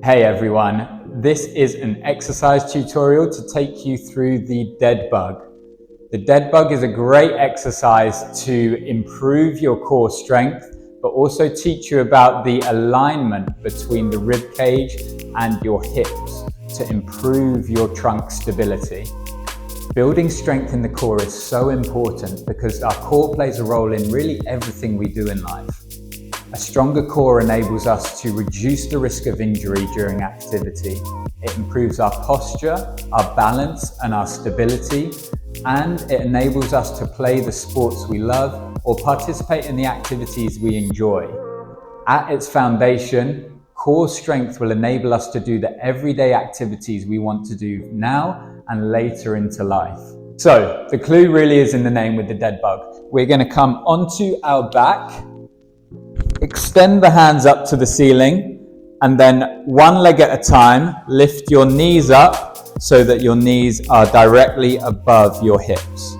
Hey everyone, this is an exercise tutorial to take you through the dead bug. The dead bug is a great exercise to improve your core strength, but also teach you about the alignment between the rib cage and your hips to improve your trunk stability. Building strength in the core is so important because our core plays a role in really everything we do in life. A stronger core enables us to reduce the risk of injury during activity. It improves our posture, our balance, and our stability, and it enables us to play the sports we love or participate in the activities we enjoy. At its foundation, core strength will enable us to do the everyday activities we want to do now and later into life. So, the clue really is in the name with the dead bug. We're going to come onto our back, extend the hands up to the ceiling, and then one leg at a time, lift your knees up so that your knees are directly above your hips.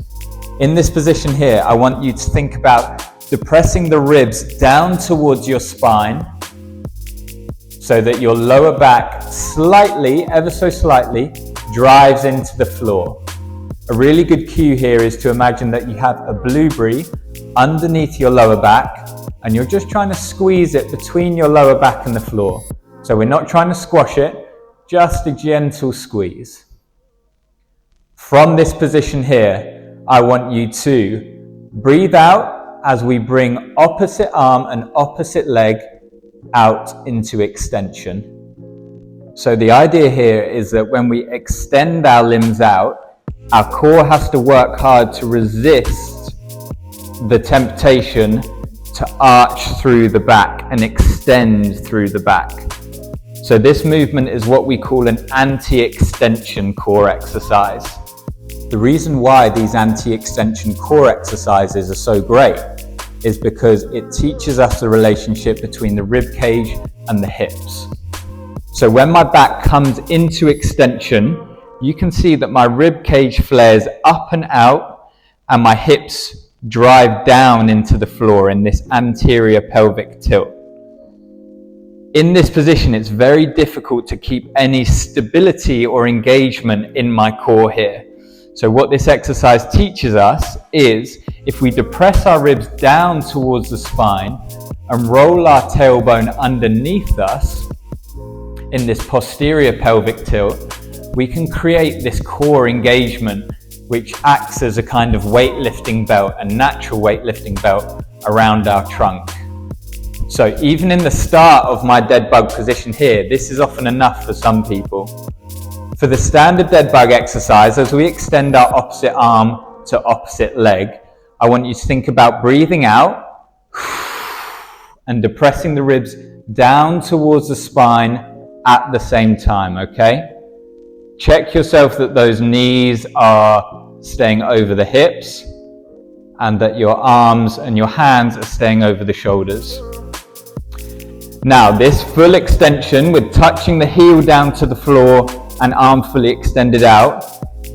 In this position here, I want you to think about depressing the ribs down towards your spine so that your lower back slightly, ever so slightly, drives into the floor. A really good cue here is to imagine that you have a blueberry underneath your lower back, and you're just trying to squeeze it between your lower back and the floor. So we're not trying to squash it, just a gentle squeeze. From this position here, I want you to breathe out as we bring opposite arm and opposite leg out into extension. So the idea here is that when we extend our limbs out, our core has to work hard to resist the temptation to arch through the back and extend through the back. So this movement is what we call an anti-extension core exercise. The reason why these anti-extension core exercises are so great is because it teaches us the relationship between the rib cage and the hips. So when my back comes into extension, you can see that my rib cage flares up and out and my hips drive down into the floor in this anterior pelvic tilt. In this position, it's very difficult to keep any stability or engagement in my core here. So what this exercise teaches us is if we depress our ribs down towards the spine and roll our tailbone underneath us in this posterior pelvic tilt, we can create this core engagement which acts as a kind of weightlifting belt, a natural weightlifting belt around our trunk. So even in the start of my dead bug position here, this is often enough for some people. For the standard dead bug exercise, as we extend our opposite arm to opposite leg, I want you to think about breathing out and depressing the ribs down towards the spine at the same time, okay? Check yourself that those knees are staying over the hips and that your arms and your hands are staying over the shoulders. Now, this full extension with touching the heel down to the floor and arm fully extended out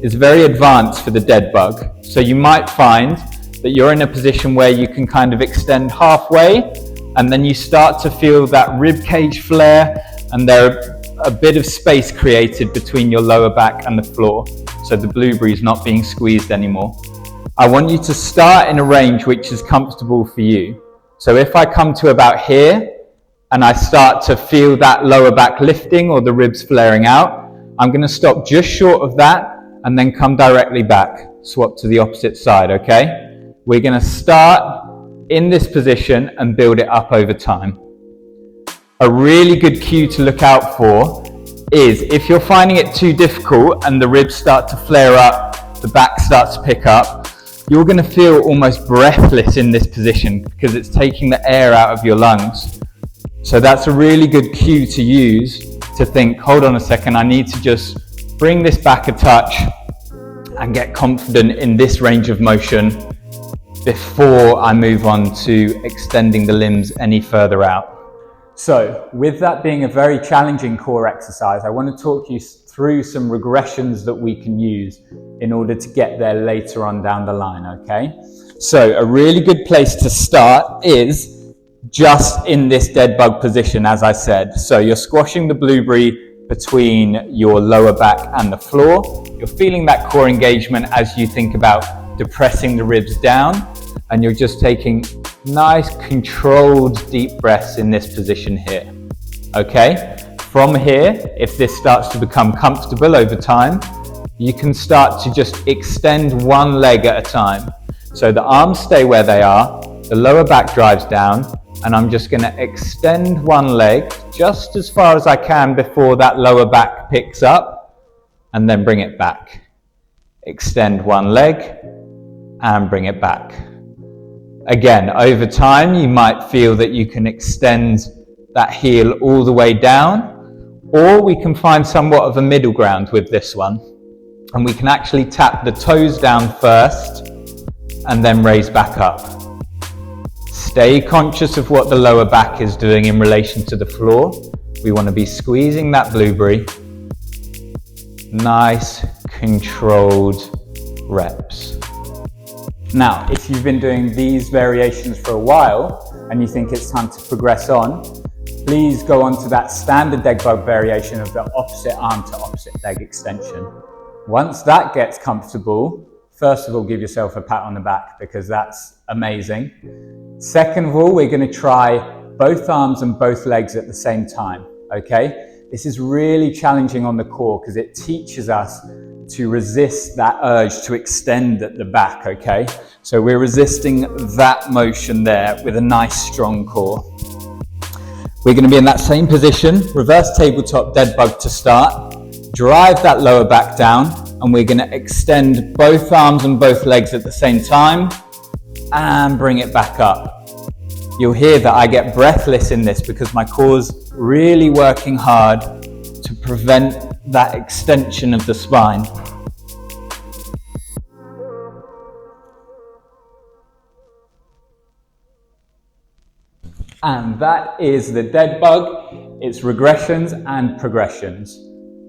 is very advanced for the dead bug. So you might find that you're in a position where you can kind of extend halfway and then you start to feel that rib cage flare and there a bit of space created between your lower back and the floor, so the blueberry is not being squeezed anymore. I want you to start in a range which is comfortable for you. So if I come to about here and I start to feel that lower back lifting or the ribs flaring out, I'm going to stop just short of that and then come directly back, swap to the opposite side, okay? We're going to start in this position and build it up over time. A really good cue to look out for is if you're finding it too difficult and the ribs start to flare up, the back starts to pick up, you're going to feel almost breathless in this position because it's taking the air out of your lungs. So that's a really good cue to use to think, hold on a second, I need to just bring this back a touch and get confident in this range of motion before I move on to extending the limbs any further out. So, with that being a very challenging core exercise, I want to talk you through some regressions that we can use in order to get there later on down the line, okay? So, a really good place to start is just in this dead bug position, as I said. So you're squashing the blueberry between your lower back and the floor. You're feeling that core engagement as you think about depressing the ribs down, and you're just taking nice controlled deep breaths in this position here. Okay? From here, if this starts to become comfortable over time, you can start to just extend one leg at a time. So the arms stay where they are, the lower back drives down, and I'm just going to extend one leg just as far as I can before that lower back picks up, and then bring it back. Extend one leg and bring it back. Again, over time, you might feel that you can extend that heel all the way down, or we can find somewhat of a middle ground with this one. And we can actually tap the toes down first and then raise back up. Stay conscious of what the lower back is doing in relation to the floor. We want to be squeezing that blueberry. Nice, controlled reps. Now, if you've been doing these variations for a while and you think it's time to progress on, please go on to that standard dead bug variation of the opposite arm to opposite leg extension. Once that gets comfortable, first of all, give yourself a pat on the back because that's amazing. Second of all, we're going to try both arms and both legs at the same time, okay? This is really challenging on the core because it teaches us to resist that urge to extend at the back, okay? So we're resisting that motion there with a nice strong core. We're going to be in that same position, reverse tabletop dead bug to start. Drive that lower back down, and we're going to extend both arms and both legs at the same time and bring it back up. You'll hear that I get breathless in this because my core's really working hard to prevent that extension of the spine. And that is the dead bug, its regressions and progressions.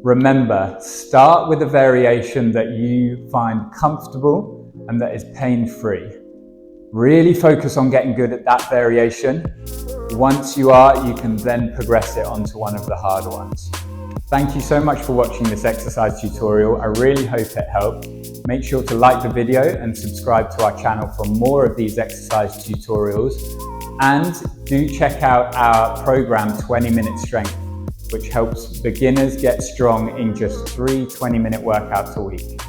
Remember, start with a variation that you find comfortable and that is pain-free. Really focus on getting good at that variation. Once you are, you can then progress it onto one of the harder ones. Thank you so much for watching this exercise tutorial. I really hope it helped. Make sure to like the video and subscribe to our channel for more of these exercise tutorials. And do check out our program 20-Minute Strength, which helps beginners get strong in just 3 20-minute workouts a week.